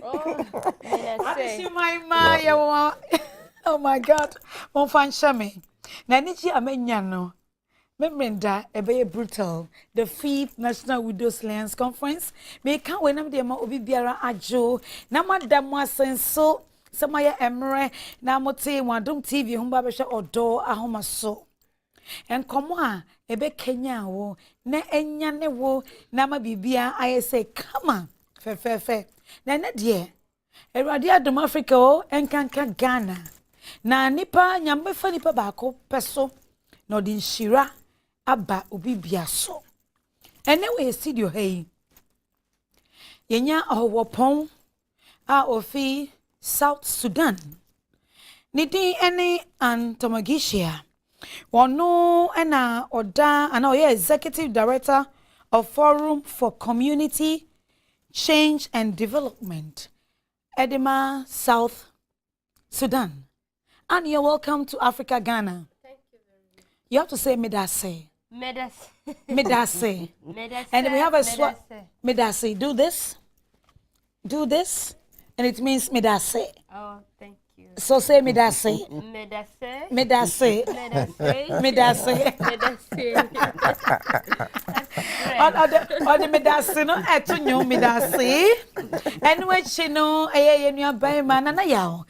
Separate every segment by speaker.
Speaker 1: Oh,
Speaker 2: oh my God. Mon fan shame. Na nichi amenya no. Memenda ebe brutal. The 5th National Widows Alliance Conference. Me kan wenam de ma obi biara ajo. Na madam asenso samaya emre na mote wadum TV humba be hwe odo ahoma so. Enkomo a ebe Kenya wo na enya ne wo na ma bibia ayese kama fe na ne de Eradi adom Africa o enkanka Ghana na nipa nyambe fa nipa baako peso na odi nshira aba obi bia so ene we studio hey yenya ohwopon a ofi South Sudan nidi ene Antomagishia wono ena oda ana oye executive director of Forum for Community Change and Development Edema, South Sudan. And you're welcome to Africa, Ghana.
Speaker 1: Thank you very much.
Speaker 2: You have to say Medase.
Speaker 1: Medase.
Speaker 2: Medase.
Speaker 1: Medase.
Speaker 2: And we have a swap. Medase. Do this. Do this. And it means Medase.
Speaker 1: Oh, thank you.
Speaker 2: So say Medase.
Speaker 1: Medase.
Speaker 2: Medase.
Speaker 1: Medase.
Speaker 2: Medase. Or the Medase no etunyo Medase. Anyway, chino eye nua ban ma nana yawo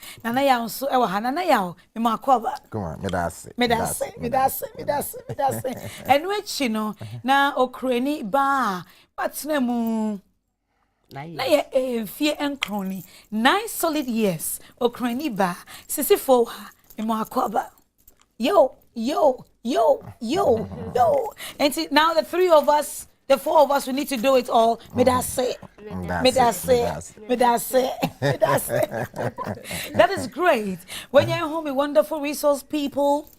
Speaker 2: so e wa nana yawo me makoba.
Speaker 3: Come on, Medase.
Speaker 2: Anyway, chino na okreni ba patna mu na ye fie enkroni 9 solid years okreni ba sisifo ha me makoba. Yo. And now the 3 of us, the 4 of us, we need to do it all. Medase. That is great. When you're home with wonderful resource people,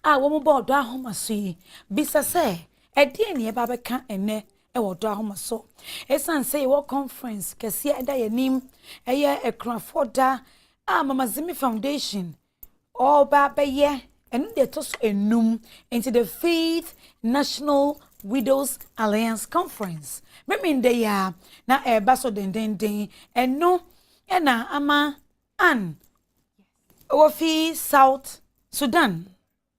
Speaker 2: woman board da home see. Bisa say, e baba kan ene e wo da home so. Esan say what conference kesi e da yanim eye ekrafoda Mama Zimbi Foundation. All baba ye and they toss enum into the 5th National Widows Alliance Conference. Memin de ya na baso den and no na ama an ofi South Sudan.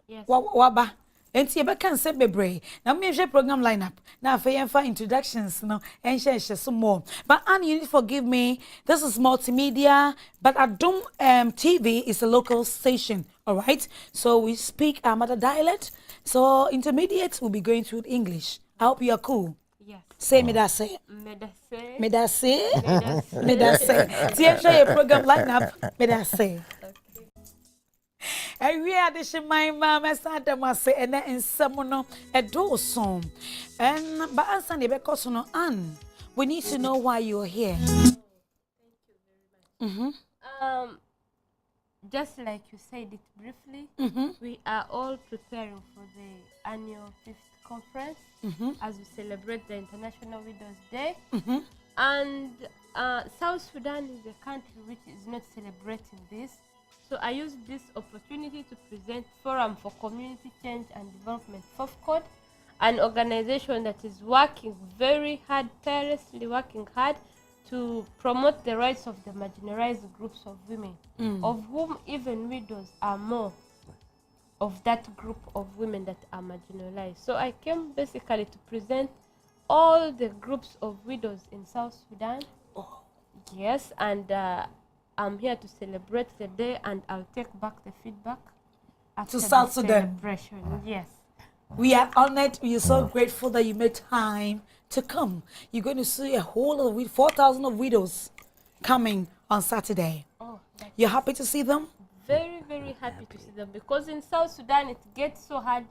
Speaker 1: Yes.
Speaker 2: Waba. Enti ebe kan se bebre. Na me hwe program lineup. Na for introductions no and share some more. But Anne, you need to forgive me. This is multimedia, but Adom TV is a local station. All right. So we speak our mother dialect. So intermediates will be going through English. I hope you are cool.
Speaker 1: Yes.
Speaker 2: Say Medase.
Speaker 1: Medase.
Speaker 2: See, share your program lineup. Medase. And we are the my mama Sadamase and someone a do song. And but answer the because no Anne, we need to know why you're here.
Speaker 1: Thank you very much. Just like you said it briefly, we are all preparing for the annual 5th conference as we celebrate the International Widows Day. And South Sudan is a country which is not celebrating this. So I use this opportunity to present Forum for Community Change and Development, FOFCOD, an organization that is working very hard, tirelessly working hard to promote the rights of the marginalized groups of women, of whom even widows are more of that group of women that are marginalized. So I came basically to present all the groups of widows in South Sudan.
Speaker 2: Oh.
Speaker 1: Yes, and I'm here to celebrate the day, and I'll take back the feedback after
Speaker 2: to South
Speaker 1: the
Speaker 2: Sudan.
Speaker 1: Celebration. Yes.
Speaker 2: We are honored. We are so grateful that you made time to come. You're going to see a whole of 4,000 of widows coming on Saturday.
Speaker 1: Oh,
Speaker 2: you're happy to see them?
Speaker 1: Very, very happy to see them, because in South Sudan it gets so hard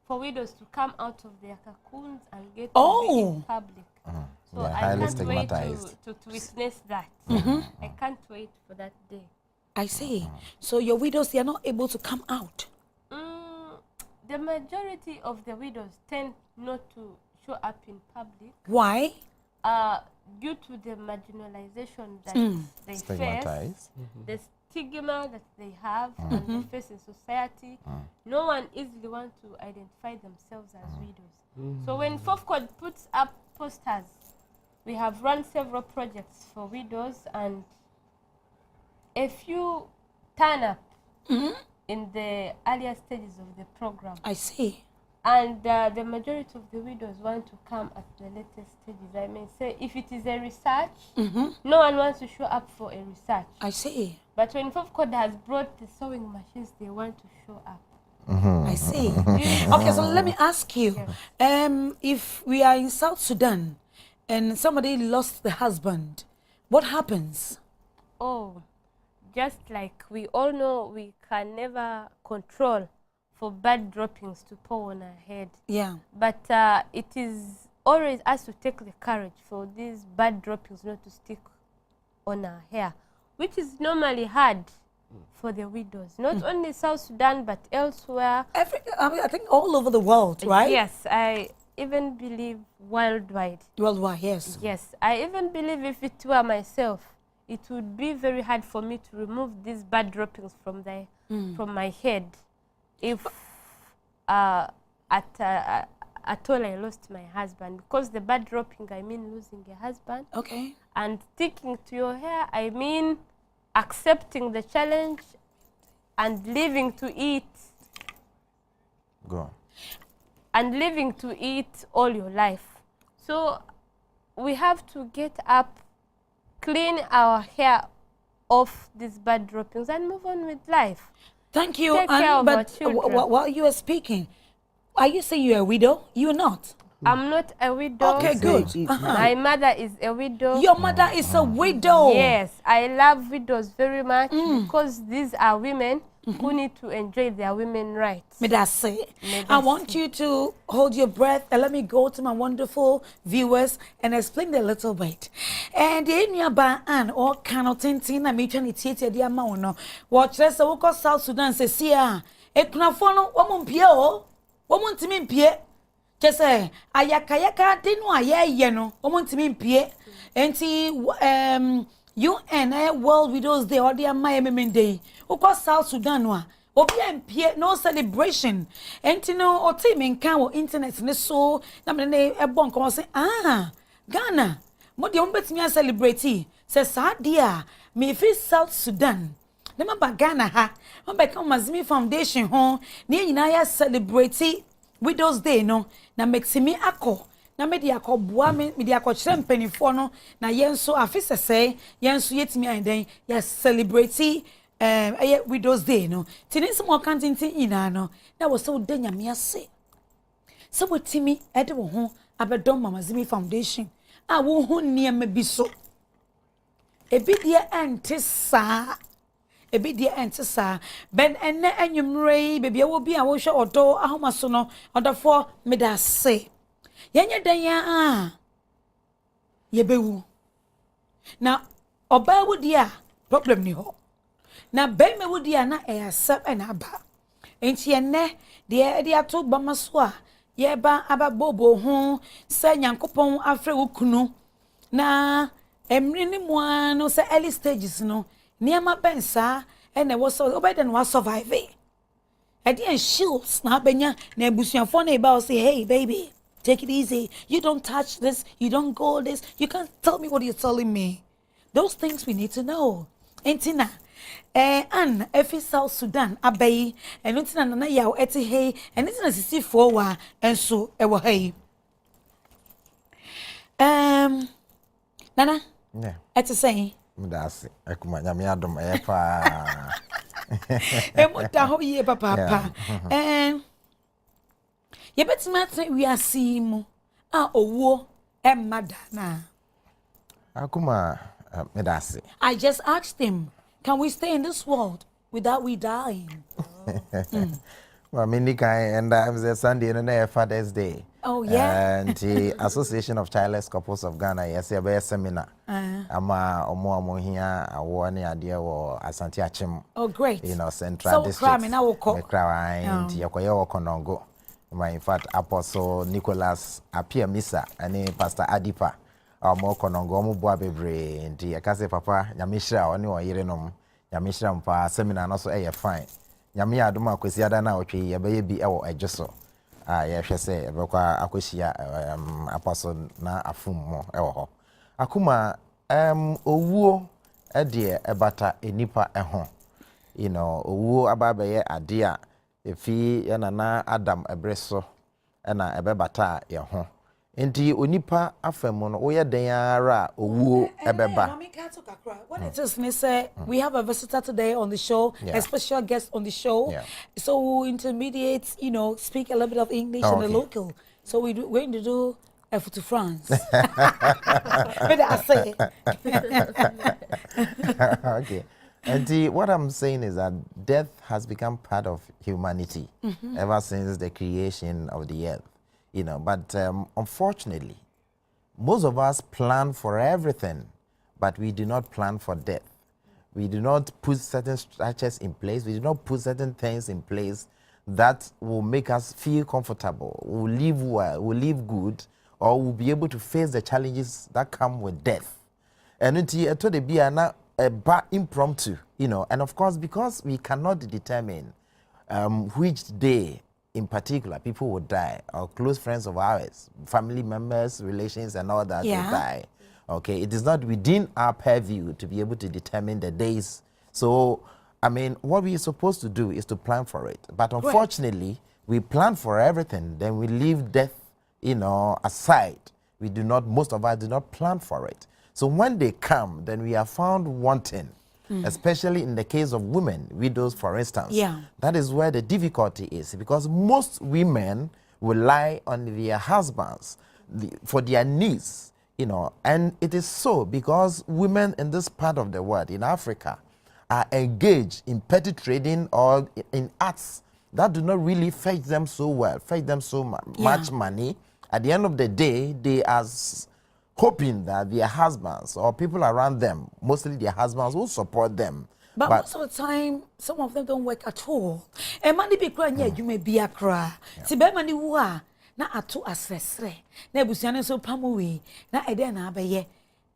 Speaker 1: for widows to come out of their cocoons and get to be in public. So I can't wait to witness that. I can't wait for that day.
Speaker 2: I see. So your widows, they are not able to come out?
Speaker 1: The majority of the widows tend not to show up in public.
Speaker 2: Why?
Speaker 1: Due to the marginalization that they face, the stigma that they have and they face in society. No one easily wants to identify themselves as widows. So when FOFCOD puts up posters we have run several projects for widows, and if you turn up in the earlier stages of the program,
Speaker 2: I see.
Speaker 1: And the majority of the widows want to come at the latest stages. I may say, if it is a research, no one wants to show up for a research.
Speaker 2: I see.
Speaker 1: But when FOFCOD has brought the sewing machines, they want to show up.
Speaker 2: I see. Okay, so let me ask you, if we are in South Sudan and somebody lost the husband, what happens?
Speaker 1: Oh, just like we all know, we can never control for bad droppings to pour on our head.
Speaker 2: Yeah.
Speaker 1: But it is always us to take the courage for these bad droppings not to stick on our hair, which is normally hard for the widows, not only South Sudan, but elsewhere.
Speaker 2: I think all over the world, right?
Speaker 1: Yes, I even believe worldwide.
Speaker 2: Worldwide, yes.
Speaker 1: Yes, I even believe if it were myself, it would be very hard for me to remove these bad droppings from my head. If at all I lost my husband, because the bad dropping, I mean losing a husband.
Speaker 2: Okay.
Speaker 1: And sticking to your hair, I mean accepting the challenge and living to eat.
Speaker 3: Go on.
Speaker 1: And living to eat all your life. So we have to get up, clean our hair off these bad droppings, and move on with life.
Speaker 2: Thank you.
Speaker 1: Take care of our
Speaker 2: But
Speaker 1: children.
Speaker 2: while you are speaking, are you saying you're a widow? You're not.
Speaker 1: I'm not a widow.
Speaker 2: Okay, good.
Speaker 1: My mother is a widow.
Speaker 2: Your mother is a widow.
Speaker 1: Yes, I love widows very much because these are women who need to enjoy their women rights.
Speaker 2: I want you to hold your breath and let me go to my wonderful viewers and explain a little bit. And in your ban or cannot tintin, I'm trying to the amount. Watch this, I will South Sudan says, "Sia, a cnafono, woman pio, woman to me pie." Just say, Ayakayaka didn't know yeno, woman to me pie. And UN World Widows Day or the Miami Day. Oko South Sudan wa. Obi empie no celebration. Enti no o team nkan wo internet ne so na me ne e bon kon say Ghana mo de on betimi celebrate say sa dia me fi South Sudan. Ne ma ba Ghana ha. Mo be kan Zimbi Foundation ho ne nyina ya celebrate Widows Day no na Maximi akọ na me dia ko boa me dia ko kire mpanifo no na yenso afise say yenso yetimi anden ya celebrate Widows Day no tinisi mo kan tintin ina no na wo so de nyame ase so wotimi ede wo ho abedom Mama Zimbi Foundation a wo ho niam bi so ebi dia entisa ben enne anwumrei bebia wo bi a wo hwe odo ahoma so no odafo medase yenye dan ya yebewu na oba wo dia problem ni ho na beme wo dia na asap na aba enti enne de ato bama so a ye ba ababobo ho sa nyankopon afre wo kunu na emri ni mo no sa early stages no niama bensa ene wo so obeden wa survive e dey shields na benya na ebusuafo na eba say hey baby take it easy, you don't touch this, you don't go this, you can't tell me what you're telling me. Those things we need to know. Entina an efi South Sudan abai entina na yaw eti hey entina sisi fo wa enso e wo hey nana
Speaker 3: yeah
Speaker 2: eti say
Speaker 3: Mudasi Akumaa nyame adom e pa
Speaker 2: e muta ho ye papa ye betima tren wi asimu a owo e madana
Speaker 3: Akumaa Mudasi.
Speaker 2: I just asked him, can we stay in this world without we dying?
Speaker 3: Well, and I'm the Sunday and Father's Day.
Speaker 2: Oh yeah.
Speaker 3: And the Association of Childless Couples of Ghana, yes, a seminar. Ama omo here awani idea or Asante Achim.
Speaker 2: Oh great.
Speaker 3: You know, Central District.
Speaker 2: So now
Speaker 3: and yakoya konongo. In fact, Apostle Nicholas Apia Misa and Pastor Adipa. More konongo mu boa bebre nti yakase papa nyamehira oni oyerenom nyamehira mpa seminar no so fine nyame adom akwesi ada na otwe ye be bi ewo ejeso ye hwe se ebekwa akohia apostle na afum mo ewo ho Akumaa owuo ede ebata enipa eho. You know, owuo ababaye ade a efi ya nana Adam ebreso na ebebata ye ho. Enti onipa afemu no woye den ara owuo ebeba.
Speaker 2: What it is, say we have a visitor today on the show, a special guest on the show. So we'll intermediate, you know, speak a little bit of English and the local. So we're going to do a foot to France. What I say?
Speaker 3: Okay. And what I'm saying is that death has become part of humanity ever since the creation of the earth. You know, but unfortunately, most of us plan for everything, but we do not plan for death. We do not put certain structures in place. We do not put certain things in place that will make us feel comfortable, will live well, will live good, or will be able to face the challenges that come with death. And it to be a impromptu, you know, and of course, because we cannot determine which day in particular people will die, or close friends of ours, family members, relations, and all that will die. Okay, it is not within our purview to be able to determine the days. So, I mean, what we are supposed to do is to plan for it. But unfortunately, we plan for everything, then we leave death, you know, aside. We do not, most of us do not plan for it. So when they come, then we are found wanting, especially in the case of women, widows, for instance. That is where the difficulty is, because most women rely on their husbands for their needs, you know, and it is so because women in this part of the world, in Africa, are engaged in petty trading or in arts that do not really fetch them so well, fetch them so much money. At the end of the day, they are hoping that their husbands or people around them, mostly their husbands, will support them.
Speaker 2: But most of the time, some of them don't work at all. And money be crying, you may be a cry. Tibe money wa na atu asresre. Na busiane so pamuwi. Na ede na abaye.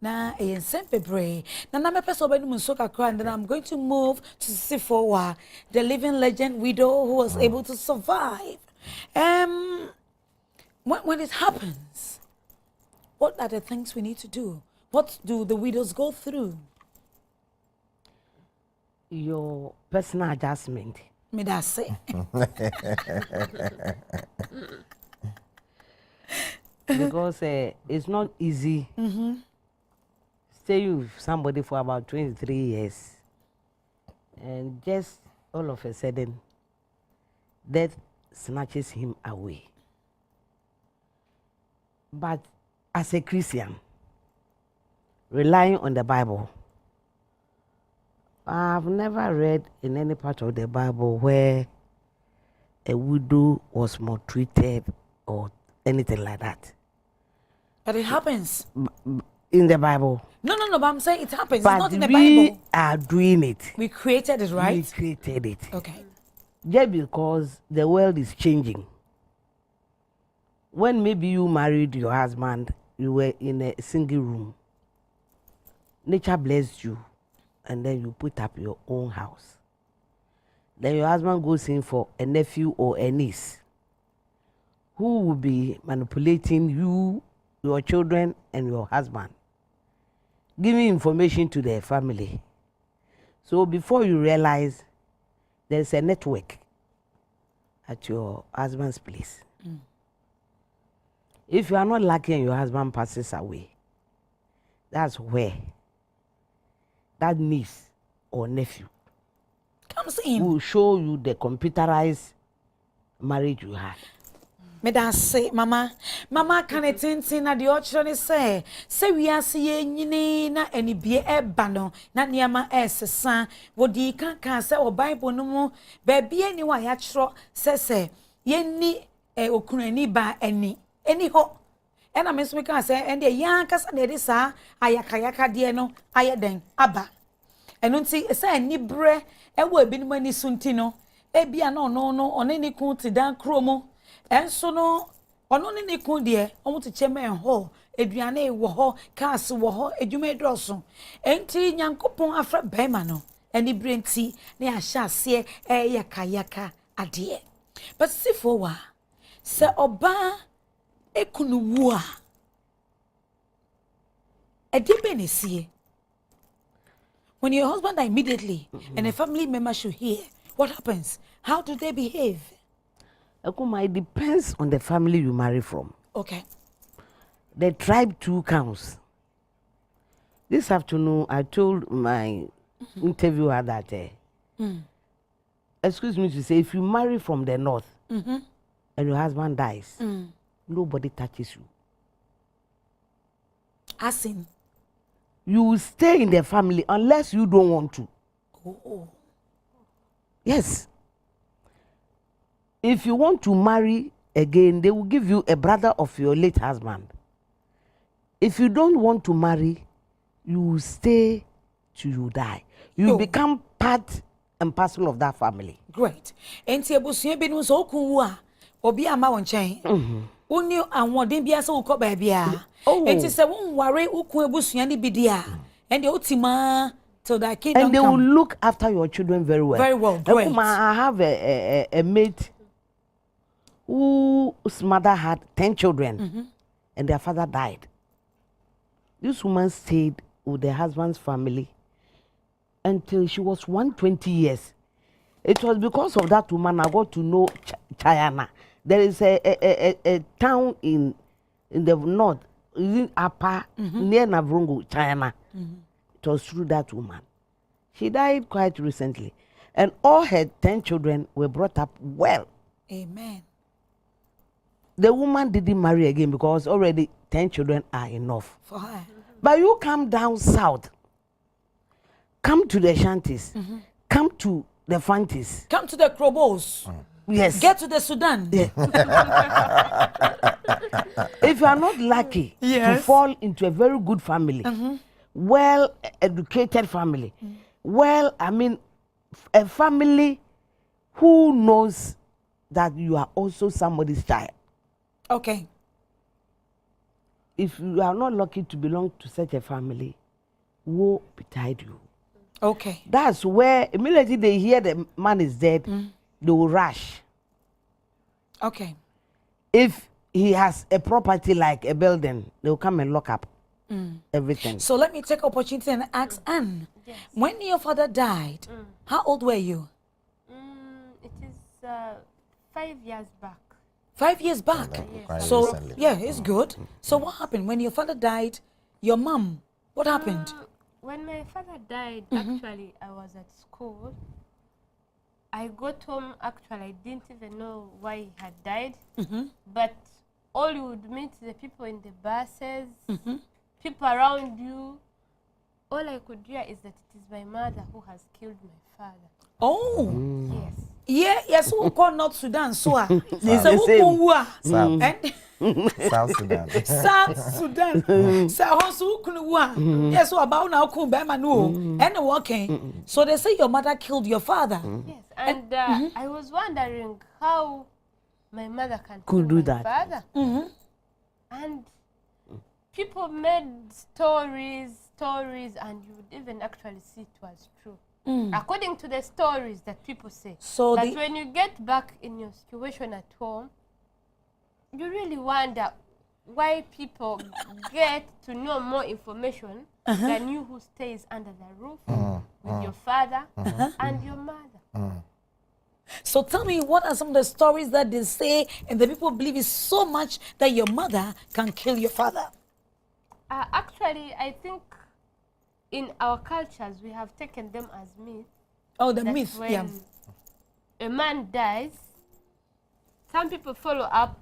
Speaker 2: Na sempebre. Na me person be no so kakra, and then I'm going to move to Sifowa, the living legend widow who was able to survive. When it happens, what are the things we need to do? What do the widows go through?
Speaker 4: Your personal adjustment.
Speaker 2: Me that say.
Speaker 4: Because it's not easy. Stay with somebody for about 23 years. And just all of a sudden, death snatches him away. But as a Christian, relying on the Bible, I've never read in any part of the Bible where a widow was maltreated or anything like that.
Speaker 2: But it happens.
Speaker 4: In the Bible.
Speaker 2: No, but I'm saying it happens.
Speaker 4: But
Speaker 2: it's not in the
Speaker 4: we
Speaker 2: Bible.
Speaker 4: Are doing it.
Speaker 2: We created it, right?
Speaker 4: We created it.
Speaker 2: Okay.
Speaker 4: Just because the world is changing. When maybe you married your husband, you were in a single room. Nature blessed you, and then you put up your own house. Then your husband goes in for a nephew or a niece who will be manipulating you, your children, and your husband, giving information to their family. So before you realize, there's a network at your husband's place. If you are not lucky and your husband passes away, that's where that niece or nephew
Speaker 2: comes in.
Speaker 4: Will show you the computerized marriage you had.
Speaker 2: Me da say, mama can attend na the ochro say we are see nyini na eni bie eba no na niama esesa wo di kan say o Bible no mu ba bie ni wa ya chro say ye ni okunani ba eni ho ena me so kan say ende yan kasa na de sa ayakayaka de no ayeden aba eno nti say ni bre e wo ebi ni mani sunti no e bia no one ni kun ti dan kromo enso no ono ni kun de omo to cheme ho eduane wo ho cars wo ho edwuma edroso enti nyankopon afra bema no eni bre nti na ya hya ase yakayaka ade but sifo wa se oba ekunu wu a A deep in see. When your husband dies immediately and a family member should hear, what happens? How do they behave?
Speaker 4: Akumaa, it depends on the family you marry from.
Speaker 2: Okay.
Speaker 4: The tribe too counts. This afternoon, I told my interviewer that, excuse me to say, if you marry from the north and your husband dies, nobody touches you.
Speaker 2: As in?
Speaker 4: You will stay in the family unless you don't want to.
Speaker 2: Oh.
Speaker 4: Yes. If you want to marry again, they will give you a brother of your late husband. If you don't want to marry, you will stay till you die. You become part and parcel of that family.
Speaker 2: Great. Enti ebusuye bi no so okunwu a obi ama won chen. Uni anwodin bia se ukọ ba bia. Enti se won ware ukun ebusuye ni bidia. And the ultima till that kid
Speaker 4: and they will look after your children very well.
Speaker 2: Very well. Great.
Speaker 4: I have a mate whose mother had 10 children and their father died. This woman stayed with the husband's family until she was 120 years. It was because of that woman I got to know China. There is a town in the north, in Apa, near Navrungu, China. It was through that woman. She died quite recently. And all her 10 children were brought up well.
Speaker 2: Amen.
Speaker 4: The woman didn't marry again because already 10 children are enough.
Speaker 2: For her.
Speaker 4: But you come down south, come to the shanties, come to the fanties.
Speaker 2: Come to the Krobos.
Speaker 4: Yes.
Speaker 2: Get to the Sudan.
Speaker 4: Yeah. If you are not lucky to fall into a very good family, well-educated family, a family who knows that you are also somebody's child.
Speaker 2: Okay.
Speaker 4: If you are not lucky to belong to such a family, woe betide you.
Speaker 2: Okay.
Speaker 4: That's where immediately they hear the man is dead, they will rush.
Speaker 2: Okay.
Speaker 4: If he has a property like a building, they will come and lock up everything.
Speaker 2: So let me take opportunity and ask Anne.
Speaker 1: Yes.
Speaker 2: When your father died, how old were you?
Speaker 1: It is 5 years back.
Speaker 2: 5 years back. So
Speaker 3: recently.
Speaker 2: yeah, it's good. So what happened when your father died? Your mom, what happened?
Speaker 1: When my father died, actually, I was at school. I got home, actually, I didn't even know why he had died. But all you would meet the people in the buses, people around you. All I could hear is that it is my mother who has killed my father.
Speaker 2: Oh.
Speaker 1: Yes.
Speaker 2: Yeah, yes, we call North Sudan, so
Speaker 4: It's the same.
Speaker 3: South Sudan.
Speaker 2: South Sudan. So also kunwa. Yes, so about now kun be manu. And walking. So they say your mother killed your father.
Speaker 1: Yes, and I was wondering how my mother
Speaker 4: Could
Speaker 1: kill
Speaker 4: do
Speaker 1: my
Speaker 4: that.
Speaker 1: father. And people made stories, and you would even actually see it was true. According to the stories that people say.
Speaker 2: So
Speaker 1: that when you get back in your situation at home, you really wonder why people get to know more information than you who stays under the roof with your father and your mother.
Speaker 2: So tell me, what are some of the stories that they say and the people believe is so much that your mother can kill your father?
Speaker 1: Actually, I think in our cultures, we have taken them as myth.
Speaker 2: Oh, the
Speaker 1: that
Speaker 2: myth,
Speaker 1: when
Speaker 2: yeah.
Speaker 1: a man dies, some people follow up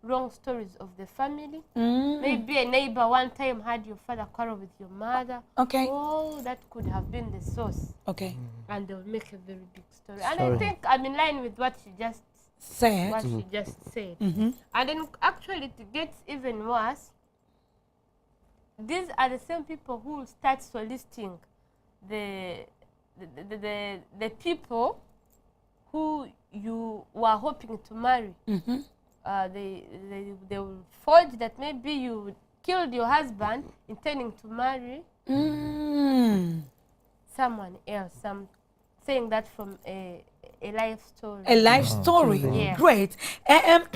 Speaker 1: wrong stories of the family. Maybe a neighbor one time had your father quarrel with your mother.
Speaker 2: Okay.
Speaker 1: Oh, that could have been the source.
Speaker 2: Okay.
Speaker 1: And they'll make a very big story. And I think I'm in line with what she just
Speaker 2: Said.
Speaker 1: said. And then actually it gets even worse. These are the same people who start soliciting the people who you were hoping to marry. They will forge that maybe you killed your husband intending to marry someone else, saying that from a life story.
Speaker 2: A life story.
Speaker 1: Yeah.
Speaker 2: Great. And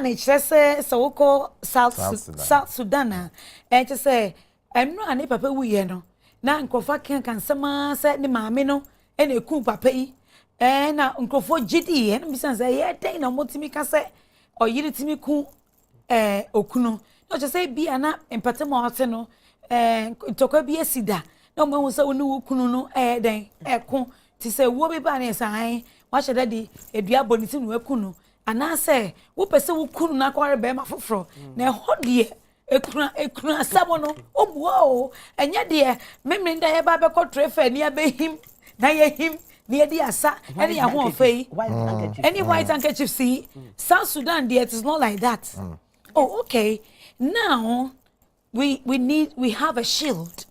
Speaker 2: it just says so we call South Sudan. And just say I'm not any papa we no. Na nkofa kan sama say ni maame no e na eku papa yi. Na nkofo gidi and me say yeah dey na motimi ka say oyiri timi ku okuno. No just say bi ana empate mo hote no ntokwa bi asida. No mo say onu okunu no den ekun ti say wo bi ba na san wa hye dadi edua boniti no ekunu ana say wo pese wo kunu na kware be ma foforo na hodie ekuna sabo no obuo o enye de memre nda ye ba be ko trefe ni abehim na ye him ni di asa any ya ho ofei any white handkerchief see South Sudan there it is not like that. Oh okay, now we have a shield.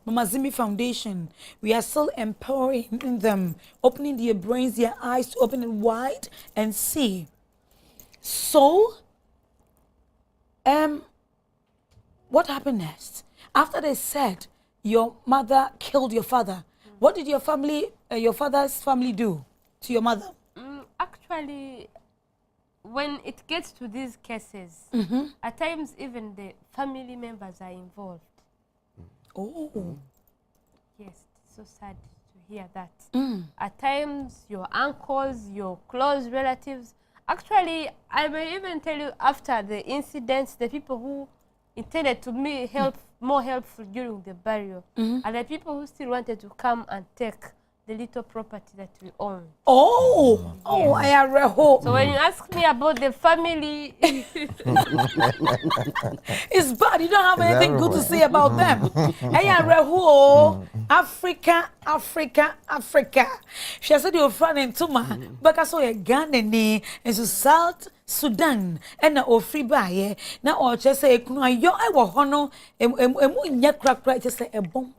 Speaker 2: Mama Zimbi Foundation, we are still empowering them, opening their brains, their eyes to open it wide and see. So, what happened next? After they said your mother killed your father, what did your family, your father's family do to your mother?
Speaker 1: Actually, when it gets to these cases, at times even the family members are involved.
Speaker 2: Oh.
Speaker 1: Yes, it's so sad to hear that. At times, your uncles, your close relatives. Actually, I may even tell you after the incidents, the people who intended to be more helpful during the burial are the people who still wanted to come and take the little property that we own.
Speaker 2: Oh, oh, I am reho.
Speaker 1: So when you ask me about the family,
Speaker 2: it's bad. You don't have anything good to say about them. I am reho. Africa, Africa, Africa. She said you're running to my because so a Ghana and so South Sudan and na ofri baye na o just say kunu ayo I wo hono emu nya krakra just say ebom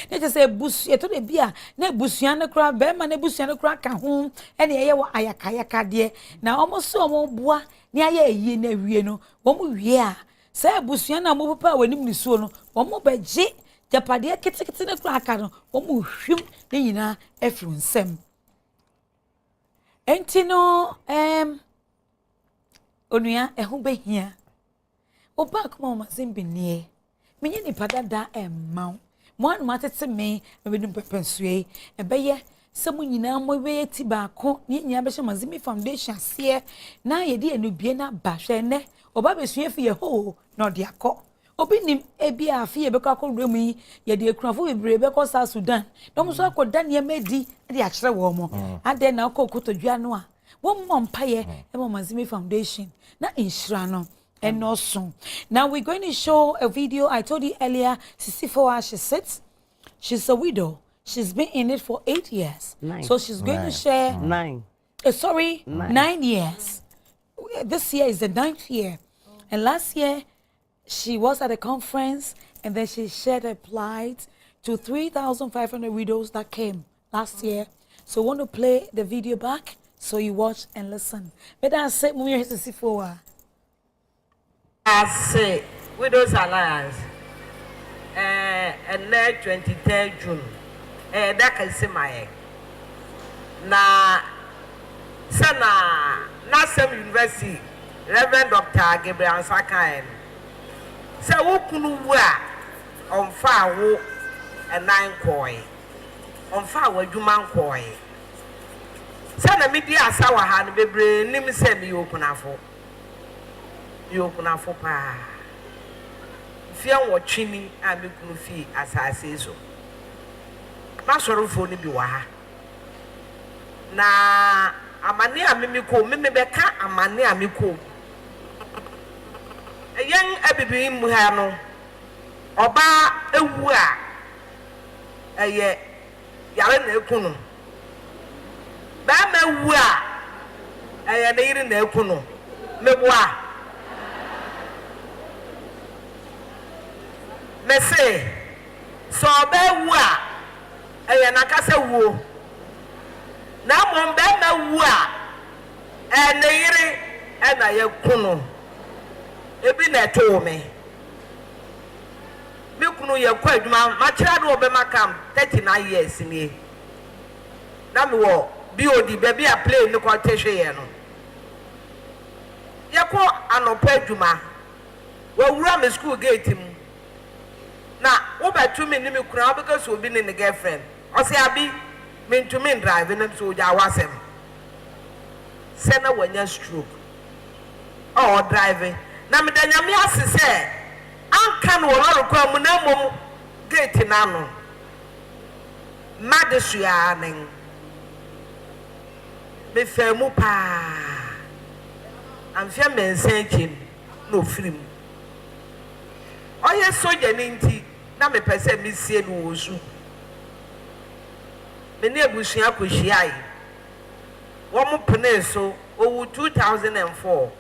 Speaker 2: na just say busu to de bia na busua na kra be ma na busua na kra ka ho ene ye wo ayakayaka de na omo so omo boa ni aye eyi na wie no wo mu wie a say busua na mo papa wanim ni so no wo mo beje japade kitikiti na kra ka no wo mu hwim ne nyina efru nsem. Entino onua ehu behia oba Akumaa Mama Zimbi nie menye ni padada emma mo anu matete me bedum pepensue ebeye se mo nyina mo be ti ba ko ni nya be Mama Zimbi Foundation ase na ye de enubie na ba hwe ne oba besue fi ye ho na de akọ obi nim ebi afi ye be ko akọ remu yi ye de ekunafo bebre be ko South Sudan dom so akọ ne medi de a kire wo mo ade na akọ kotodua no a wo mo mpaye Mama Zimbi Foundation na inshira no and no soon. Now we're going to show a video. I told you earlier, 64 hours she sits. She's a widow. She's been in it for 8 years.
Speaker 4: 9.
Speaker 2: So she's going to share
Speaker 4: 9.
Speaker 2: 9 years. This year is the 9th year. And last year she was at a conference and then she shared her plight to 3,500 widows that came last year. So I want to play the video back so you watch and listen. But I said, "Mummy, 64 hours."
Speaker 5: As Widows Alliance, and 23rd June, that can see my na sana Nasem University, Reverend Dr. Gabriel Sakaen. So, who kunu on fire and 9 koi on fire, Juman koi. Sana media sawa han bebre nim se mi okunafo. Yokunafo pa. Fia wo twini a me kunu fi asase so. Ma sorofo ni bi wa ha. Na amane a me ko me beka amane a me ko. Eyen abibi mu ha no. Oba ewu a eye yare na ekunu. Ba ma wu a eye na yiri na ekunu. Meboa me say so be wu a eye na kasa wu na mo be ma wu a na yiri e na ye kunu ebi na to me kunu ye kwa adwuma ma kira do obema kam 39 years ni na me wo BOD baby a play ni ko tehwe ye no ye ko anopa adwuma wa wura me school gate mu na wo betu me ni me kura because obi ni girlfriend o se abi me to me drive na so ja wasem se na wanya stroke o driving na me danya me asese anka no loro kwa mu na mom gate na no madesua nen me famu pa amfia mensan kin no firim oye soja ni nti na me pese me sie no wosu me ne abusua kohia yi wo mo pene so owu 2004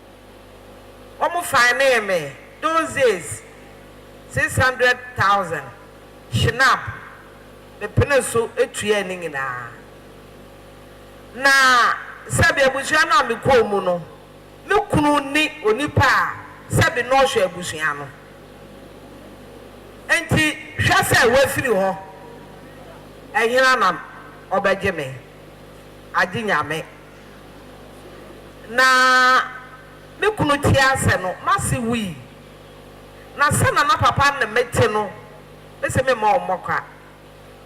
Speaker 5: wo mo fine me those days 600,000 shnap me pene so etua ni nyina na sabe abusua na me ko mu no me kunu ni onipa sabe no hwe abusua no enti hwase wafiri ho ehina nam obeje me aginya me na me kunu ti ase no masi wi na sana na papa na mete no me se me ma omokwa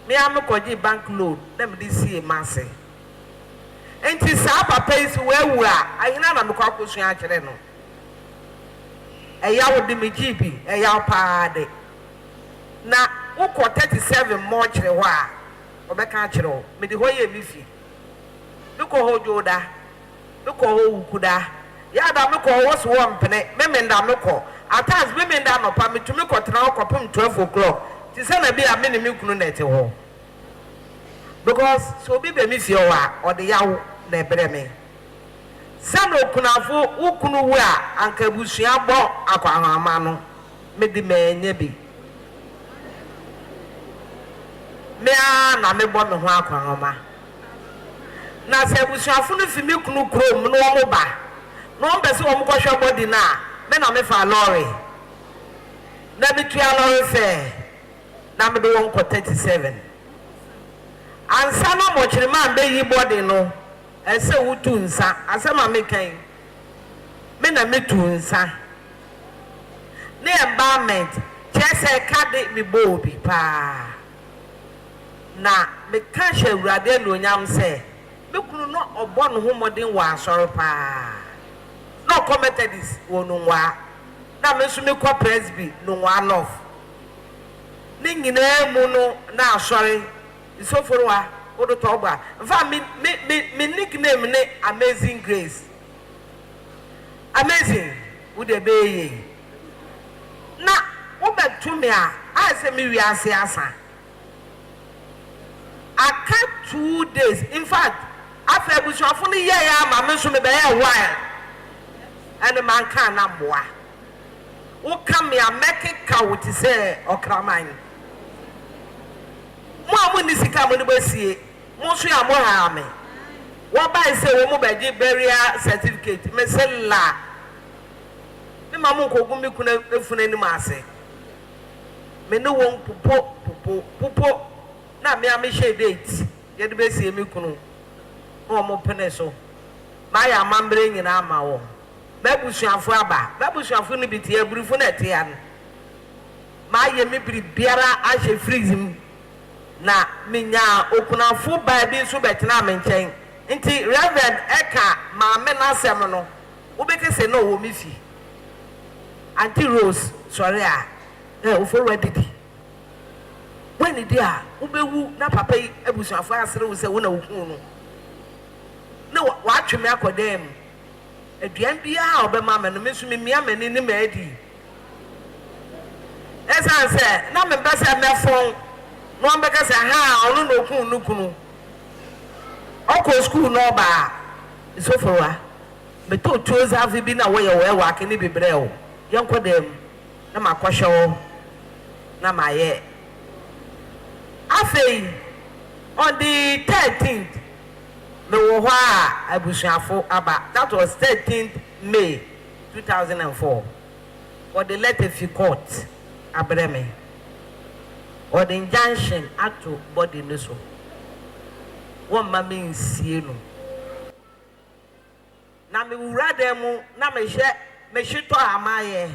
Speaker 5: me am koji bank loan na me disi mase enti sa papa isi wewu a ahina na me kwa kosua akere no eya wo de me GB eya paade na woko 37 more kire ho a obeka akire ho me de ho ye mi fi me ko ho joda me ko ho wukuda ya da me ko ho so wo mpene me nda me ko at times me nda no pa me tumi ko tena ko pem 12 o'clock ti se na bi a me ne me kunu na ete ho because so bi be mi fi o a o de yawo na ebere me sano kunafo ukunu wu a anka busua bo akwanama no me di menye bi me a na me bo me ho akwanama na se busuafo no fi me kunu krom no mo ba no mbe se wo mo kohwe body na me na me fa lorry na me tua lorry fe na me do won ko 37 ansa no mo kire ma be yi body no ese wutu nsa asema me kan me na me tu nsa ne environment chese kade mi bobi pa na me kan hwe urade no nyam se me kunu no obo no homodin wa asoro pa no committed this wonu wa na me so me ko presby no wa nof ni nyina mu no na asore isoforo odo toba fa me nickname ne Amazing Grace amazing wo de be na wo betu me a ase me wi ase asa aka 2 days in fact afa ebusuafo ne ye ya ma me so me be ya while and man kan na boa wo kam ya make ka wo ti se okraman mo amuni sika mo ni basie mo so ya mo ha me wo ba se wo mo baji burial certificate me se la me ma mo ko gumi kuna efuna ni ma ase me no won popo na me am share date ye de basie me kunu o mo pene so ma ya mambre nyina ama wo babusuafo aba babusuafo ni bitie aburufo na ete ya no ma ye me biara a she freeze na minya okunafo ba bi so betena me nchen nti reverend eka ma me na asem no wo be kese no wo mi fi anti rose sorry a ofo ready when it dia wo be wu na papa yi abusuafo asere wo se wo na wo kun no na wa atweme akodem aduan bia obema me no me so me mia mani ni ma adi esa se na me besa me fon no ambeka se ha onu no kun nukunu oko school no ba isoforoa me to toza afi bi na wo ye wo ake ni bibre o yenko dem na makwahwe wo na maye afei on the 13th me wo ho a abusuafo aba that was 13th May 2004 for the letter fi court abreme or the injunction ato body no so one mama nsie no na me wura dem na me hyeto amaye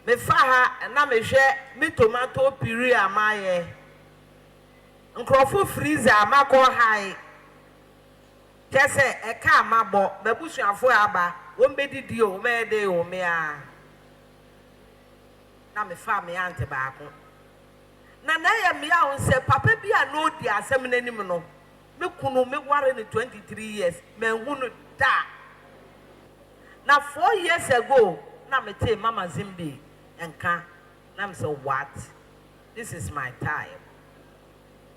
Speaker 5: me fa ha na me me tomato puree amaye nkrofo freezer amako hai kese eka amabo babusuafo aba won bedidi o me de o me a na me fa me ante baako na ya me a on se papa bi a no di asem nanim no me kunu me ware ne 23 years me hunu da na 4 years ago na me tell mama Zimbi enka na me say what this is my time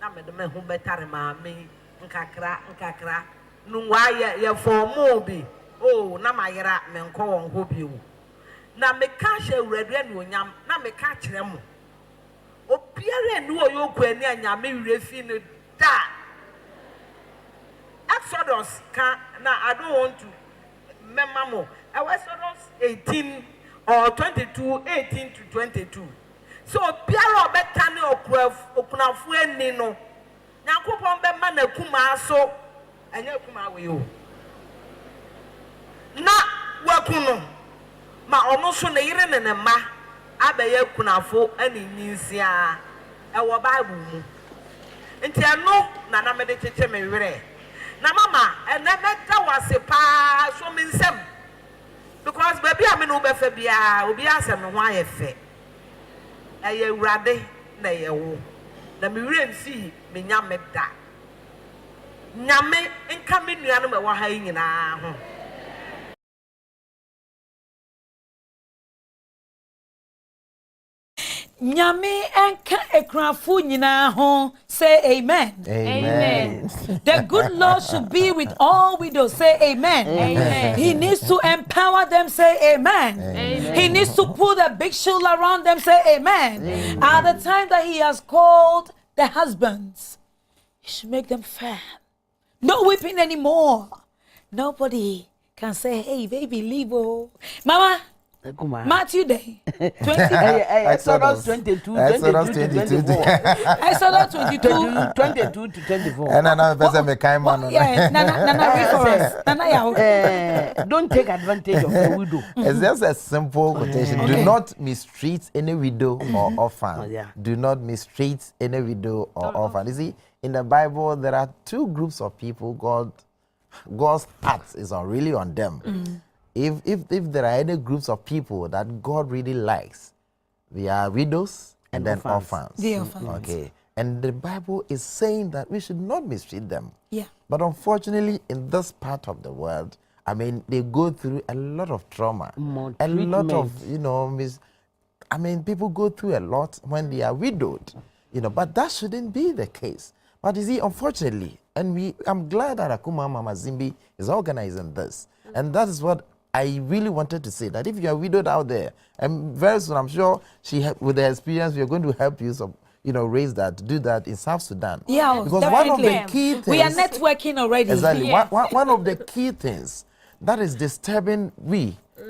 Speaker 5: na me de me hu better ma me nkakra nu wa ye for mo bi oh na mayera me nko won ho bi o na me ka hye awurade anu onyam na me ka kire mo obiare nu oyoku ani anyame wure fi no da Exodus can now I don't want to remember Exodus 18 or 22, 18 to 22. So Piero Betani Okunafu Nino. Nakupon Bemana Akumaa so and Akumaa with you. Na Wakuno Ma almost on the Iren and a ma Abe Kunafu and in Nisia our Bible. Until I know Nana meditate me re. Na mama and never was a pa so mean some because baby I mean ubefe bia obi asem no why efe eye urade na ye wo na me wure nsi me nyame da nyame nka me nuanu me wa ha nyina ho
Speaker 2: Nyame enka ekrafu nyina ho. Say amen.
Speaker 3: Amen.
Speaker 2: The good Lord should be with all widows. Say amen.
Speaker 1: Amen.
Speaker 2: He needs to empower them. Say amen.
Speaker 1: Amen.
Speaker 2: He needs to put a big shield around them. Say amen. At the time that he has called the husbands, he should make them firm. No weeping anymore. Nobody can say, hey, baby, leave. Oh. Mama. Matthew Day 20
Speaker 4: Exodus 22
Speaker 3: Exodus
Speaker 4: 22
Speaker 3: 22
Speaker 2: Exodus
Speaker 4: 22 to 24
Speaker 3: and another person may come on.
Speaker 2: Yeah, Nana read for us. Nana
Speaker 4: don't take advantage of the widow.
Speaker 3: It's just a simple quotation. Do not mistreat any widow or orphan.
Speaker 4: Yeah.
Speaker 3: Do not mistreat any widow or orphan. You see, in the Bible, there are two groups of people God's heart is really on them. If there are any groups of people that God really likes, they are widows and then orphans.
Speaker 2: The orphans.
Speaker 3: Okay. And the Bible is saying that we should not mistreat them.
Speaker 2: Yeah.
Speaker 3: But unfortunately, in this part of the world, I mean, they go through a lot of trauma. A lot of, people go through a lot when they are widowed. But that shouldn't be the case. But you see, unfortunately, and I'm glad that Akumaa Mama Zimbi is organizing this. And that is what I really wanted to say, that if you are widowed out there, and very soon I'm sure with her experience, we are going to help you raise that, do that in South Sudan.
Speaker 2: Yeah,
Speaker 3: because
Speaker 2: definitely.
Speaker 3: one of the key things,
Speaker 2: we are networking already.
Speaker 3: Exactly.
Speaker 2: Yeah.
Speaker 3: One of the key things that is disturbing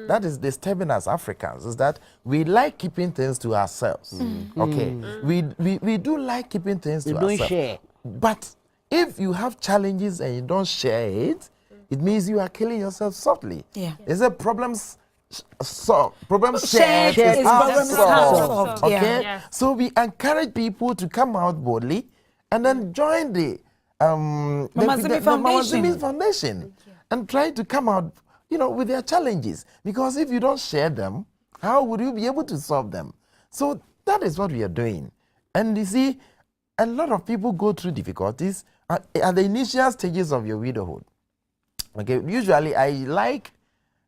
Speaker 3: that is disturbing us Africans is that we like keeping things to ourselves. Okay. We do like keeping things to ourselves.
Speaker 4: Don't share.
Speaker 3: But if you have challenges and you don't share it, it means you are killing yourself softly.
Speaker 2: Yeah.
Speaker 3: Is it problems solved? Problems
Speaker 2: Shared
Speaker 3: shared
Speaker 2: is
Speaker 3: half
Speaker 2: problems
Speaker 3: solved.
Speaker 2: half solved.
Speaker 3: Okay?
Speaker 1: Yeah.
Speaker 3: So we encourage people to come out boldly and then join the Mama Zimbi Foundation and try to come out, with their challenges. Because if you don't share them, how would you be able to solve them? So that is what we are doing. And you see, a lot of people go through difficulties at the initial stages of your widowhood. Okay, usually I like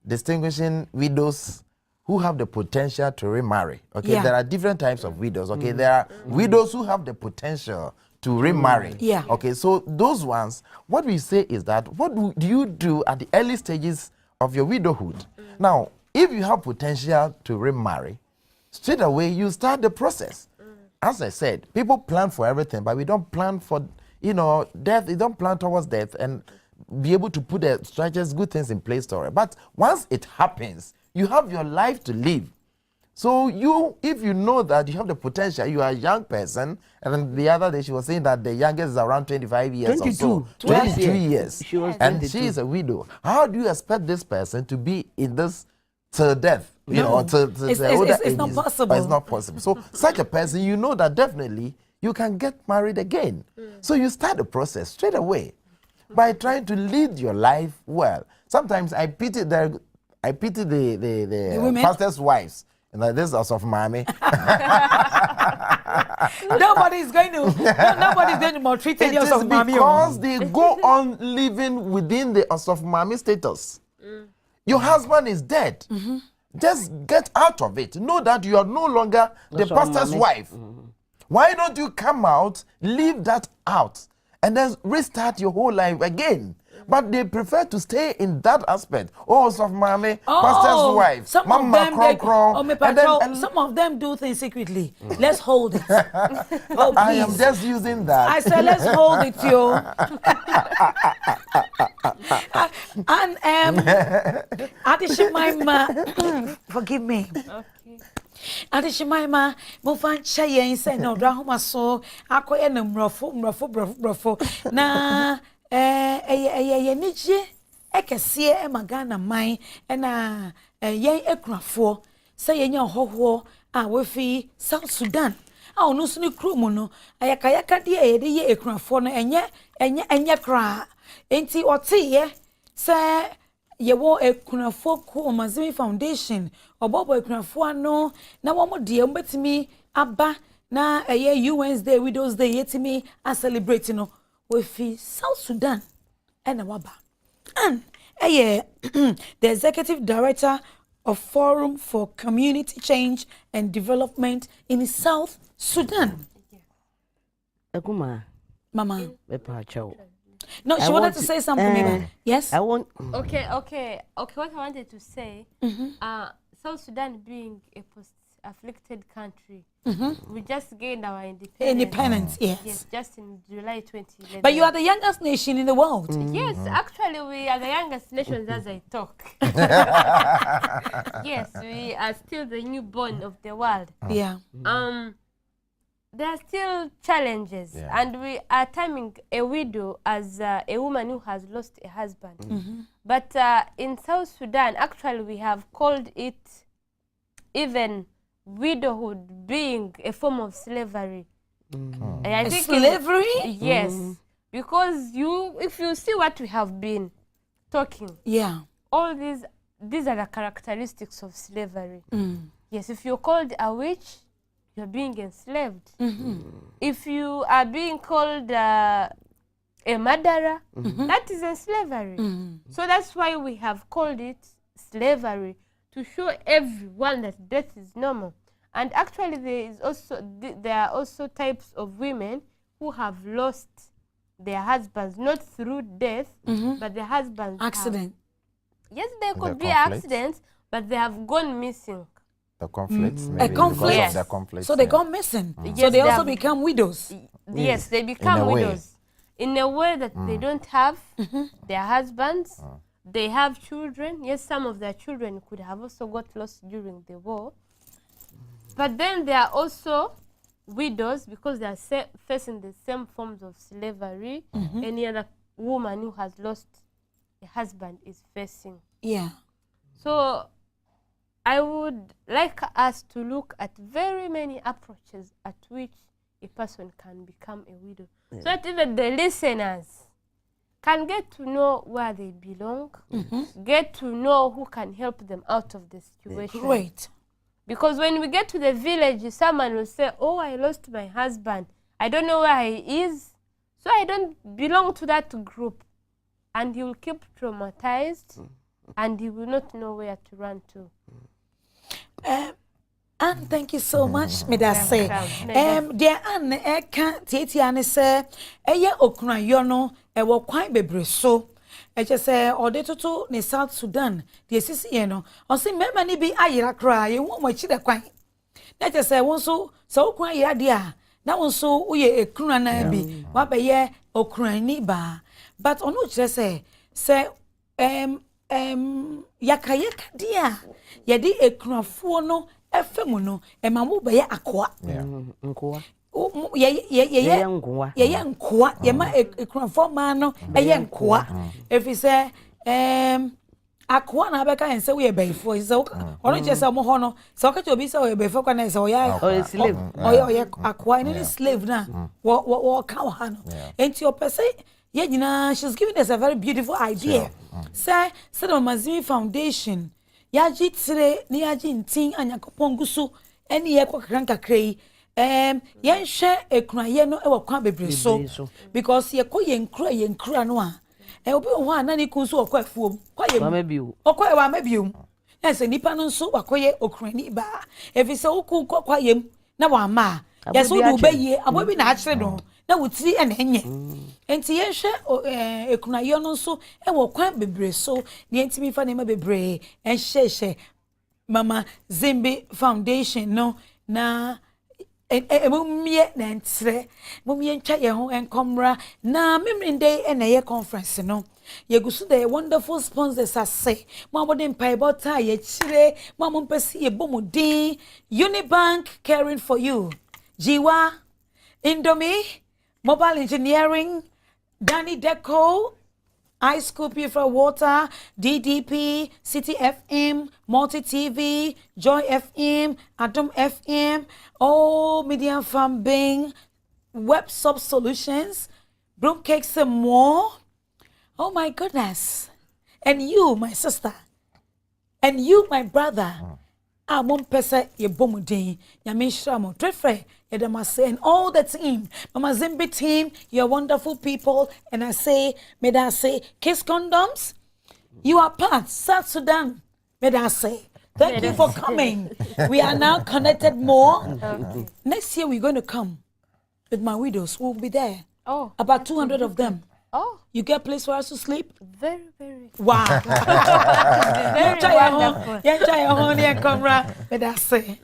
Speaker 3: distinguishing widows who have the potential to remarry. Okay,
Speaker 2: Yeah.
Speaker 3: there are different types of widows. Okay, there are widows who have the potential to remarry.
Speaker 2: Yeah.
Speaker 3: Okay, so those ones, what we say is that, what do you do at the early stages of your widowhood? Now, if you have potential to remarry, straight away you start the process. As I said, people plan for everything, but we don't plan for, death. We don't plan towards death and be able to put the structures, good things in place for it. But once it happens, you have your life to live. So if you know that you have the potential, you are a young person, and then the other day she was saying that the youngest is around 25 years
Speaker 4: 22,
Speaker 3: or so. 22 years.
Speaker 4: She was
Speaker 3: and
Speaker 4: 22.
Speaker 3: she is a widow. How do you expect this person to be in this till death? You know, till older
Speaker 2: it's not
Speaker 3: ages?
Speaker 2: possible.
Speaker 3: It's not possible. So such a person, you know that definitely you can get married again. So you start the process straight away by trying to lead your life well. Sometimes I pity the
Speaker 2: women?
Speaker 3: pastors' wives. And like this is also of mommy.
Speaker 2: Nobody's going to maltreat any of mommy.
Speaker 3: Because they go on living within the of mommy status. Your husband is dead. Just get out of it. Know that you are no longer the pastor's wife. Why don't you come out, leave that out, and then restart your whole life again? But they prefer to stay in that aspect. Oh, of mommy, pastor's wife,
Speaker 2: some of them do things secretly. Let's hold it. Oh,
Speaker 3: I am just using that.
Speaker 2: I said, let's hold it, yo. And Adishimima, forgive me.
Speaker 1: Okay.
Speaker 2: Adishimima, Mufan Chayen said, no, Drahoma so, Aqua and Brofo. Na. Nije ekese emagana man na yen ekrafo say yen hoho a wefi South Sudan a onu so ne krom no ayakayaka de ye ekrafo no enye kra enti otiye say yewo ekrafo ko Zimbi Foundation obobo ekrafo ano na wo mo de mbetimi aba na Wednesday Widows Day yetimi a celebrate no with South Sudan and Waba. And the executive director of Forum for Community Change and Development in South Sudan.
Speaker 4: Akumaa.
Speaker 2: Mama. No, she
Speaker 4: I
Speaker 2: wanted to say something. Yes?
Speaker 4: I want.
Speaker 1: Okay. What I wanted to say, South Sudan being a post-afflicted country, we just gained our independence.
Speaker 2: Yes,
Speaker 1: just in July 2011.
Speaker 2: But you are the youngest nation in the world.
Speaker 1: Yes, actually, we are the youngest nations as I talk. Yes, we are still the newborn of the world.
Speaker 2: Yeah.
Speaker 1: There are still challenges, and we are terming a widow as a woman who has lost a husband. But in South Sudan, actually, we have called it even widowhood being a form of slavery. I think
Speaker 2: slavery?
Speaker 1: Yes, because if you see what we have been talking, all these are the characteristics of slavery. Yes, if you're called a witch, you're being enslaved. If you are being called a murderer, that is a slavery. So that's why we have called it slavery, to show everyone that death is normal. And actually there are also types of women who have lost their husbands, not through death, but their husbands
Speaker 2: accident.
Speaker 1: Yes, there could be accidents, but they have gone missing.
Speaker 3: The conflicts,
Speaker 2: A conflict.
Speaker 3: Because of the conflicts,
Speaker 2: so they gone missing.
Speaker 1: Yes,
Speaker 2: so they also become widows.
Speaker 1: Yes, they become widows. In a way that they don't have their husbands. They have children. Yes, some of their children could have also got lost during the war. But then they are also widows because they are facing the same forms of slavery any other woman who has lost a husband is facing.
Speaker 2: Yeah.
Speaker 1: So I would like us to look at very many approaches at which a person can become a widow. So that even the listeners can get to know where they belong, get to know who can help them out of the situation.
Speaker 2: Great.
Speaker 1: Because when we get to the village, someone will say, oh, I lost my husband. I don't know where he is, so I don't belong to that group. And he will keep traumatized, and he will not know where to run to.
Speaker 2: Anne, thank you so much, Medase. Dear Anne, can't Tiane say, Eya Okra Yono, a walk quite bebre so. I just say, or de to ne South Sudan, the Siciano, or see Memani be Ayra cry, you won't watch it a quite. Let us say, one so cry, ya dear. That one so we a cruna be, what by ye Okra ni ba. But on which say, yakayaka dear, yadi a crafono. FM no e ma mo be ya akoa
Speaker 4: nkoa
Speaker 2: ye nkoa ye ma ekranfo ma no ye nkoa efi se akoa na abeka ense we beifo is ono che se mo ho no se o ka che obi se we beifo kwa na se o ya
Speaker 4: slave
Speaker 2: o akoa ni slave na wo ka wa no enti o pese ye nyina she's giving us a very beautiful idea say the Zimbi Foundation yaji tire ni yaji ntin anyakopon gusu eni ye kokran kakrai yen hwe ekuraye no e wakwa bebre so because ye ko yenkura no a obi ho anani ku so okwa afuom kwa ye okwa wa mabiom yes nipa no so wakoye okurani ba efise oku kwa yem na wa ma yes wo do baye abobi na akire no na wutiri ena enye enti ye hwe ekuraye no so e wakwa bebre so ni entimi fa na ma bebre enhyehyɛ Mama Zimbi Foundation no na mumie na ntre mumie ntwa ye ho enkomra na memrinde na ye conference no ye gusu the wonderful sponsors ase mo abodin paibota ye chire mo mpesi ye bomudin Unibank caring for you Jiwa Indomie Mobile Engineering Danny Deco High School Pure Water, DDP, City FM, Multi TV, Joy FM, Atom FM, Media Farm Bing, Web Sub Solutions, Broom Cakes and more. Oh my goodness. And you, my sister, and you, my brother. Mom pesa ye bomudin, Yamishra mo trefe, Yadamase, and all the team, Mama Zimbi team, you're wonderful people. And I say, may I say, kiss condoms, you are part South Sudan. May I say, thank you for coming. We are now connected more. Next year we're going to come with my widows. We'll be there.
Speaker 1: Oh,
Speaker 2: about 200 of them.
Speaker 1: Oh,
Speaker 2: you get a place for us to sleep?
Speaker 1: Very, very.
Speaker 2: Wow.
Speaker 1: Very wonderful.
Speaker 2: You try your honey and come round. But I say.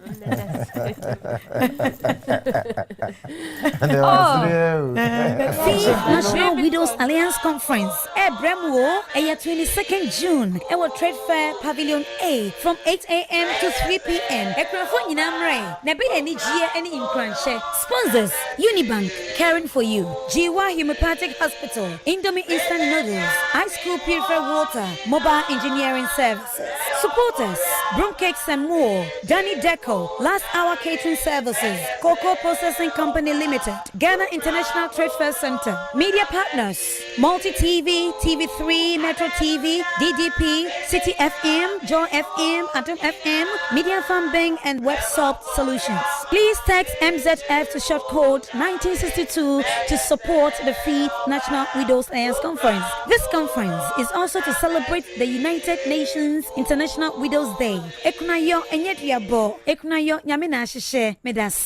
Speaker 6: National Widows Alliance Conference. Bremwo, 22nd June. Our Trade Fair Pavilion A from 8 a.m. to 3 p.m. Ekrafo Nyinamre. Nabe any Gia any Inkranche. Sponsors: Unibank, caring for you. Jiwa Homeopathic Hospital. Indomie Instant Noodles, High School Purified Water, Mobile Engineering Services. Supporters: Broom Cakes and more, Danny Deco, Last Hour Catering Services, Cocoa Processing Company Limited, Ghana International Trade Fair Center. Media partners: Multi TV, TV3, Metro TV, DDP, City FM, Joy FM, Atom FM, Media Farm Bing, and WebSoft Solutions. Please text MZF to short code 1962 to support the 5th National Widows Alliance Conference. This conference is also to celebrate the United Nations International Widows Day. Ekunayo enyedriabo, ekunayo nyamina shishe medas.